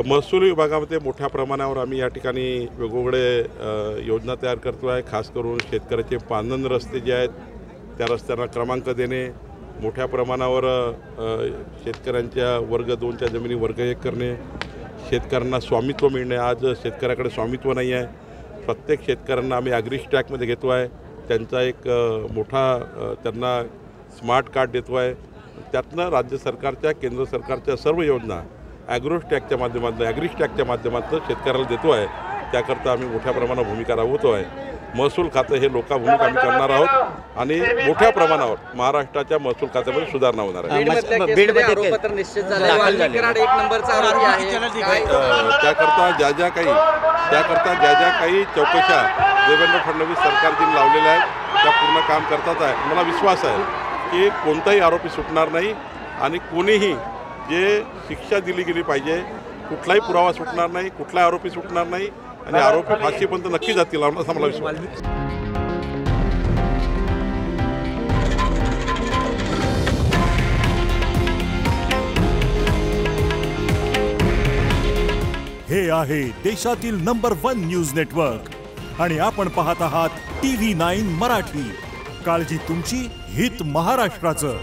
महसूल विभागामध्ये मोठ्या प्रमाणावर आम्ही या ठिकाणी वेगवेगळे योजना तयार करतो आहे। खास करून शेतकऱ्याचे पांदन रस्ते जे आहेत त्या रस्त्यांना क्रमांक देणे, मोठ्या प्रमाणावर शेतकऱ्यांच्या वर्ग 2च्या जमिनी वर्ग 1 करणे, शेतकऱ्यांना स्वामित्व मिळणे। आज शेतकऱ्याकडे स्वामित्व नाही आहे। प्रत्येक शेतकऱ्यांना आम्ही ॲग्री स्टॅकमध्ये घेतो आहे। त्यांचा एक मोठा त्यांना स्मार्ट कार्ड देतो आहे। त्यातनं राज्य सरकारच्या केंद्र सरकारच्या सर्व योजना ॲग्रो स्टॅकच्या माध्यमातून ॲग्री स्टॅकच्या माध्यमातून शेतकऱ्याला देतो आहे। त्याकरता आम्ही मोठ्या प्रमाणात भूमिका राबवतो आहे। महसूल खातं हे लोकाभिमुख आम्ही करणार आहोत आणि मोठ्या प्रमाणावर महाराष्ट्राच्या महसूल खात्यामध्ये सुधारणा होणार आहे। आरोपपत्र निश्चित झाले, एक नंबरचा आरोपी आहे। त्याकरता ज्या काही चौकशा देवेंद्र फडणवीस सरकारने लावलेल्या आहेत त्या पूर्ण काम करतात आहे। मला विश्वास आहे की कोणताही आरोपी सुटणार नाही आणि कोणीही जे शिक्षा दिली गेली पाहिजे, कुठलाही पुरावा सुटणार नाही, कुठलाही आरोपी सुटणार नाही आणि आरोपी फाशीपर्यंत नक्की जातील असा मला विश्वास आहे। हे आहे देशातील नंबर 1 न्यूज नेटवर्क आणि आपण पाहत आहात TV9 मराठी। काळजी तुमची, हित महाराष्ट्राचं।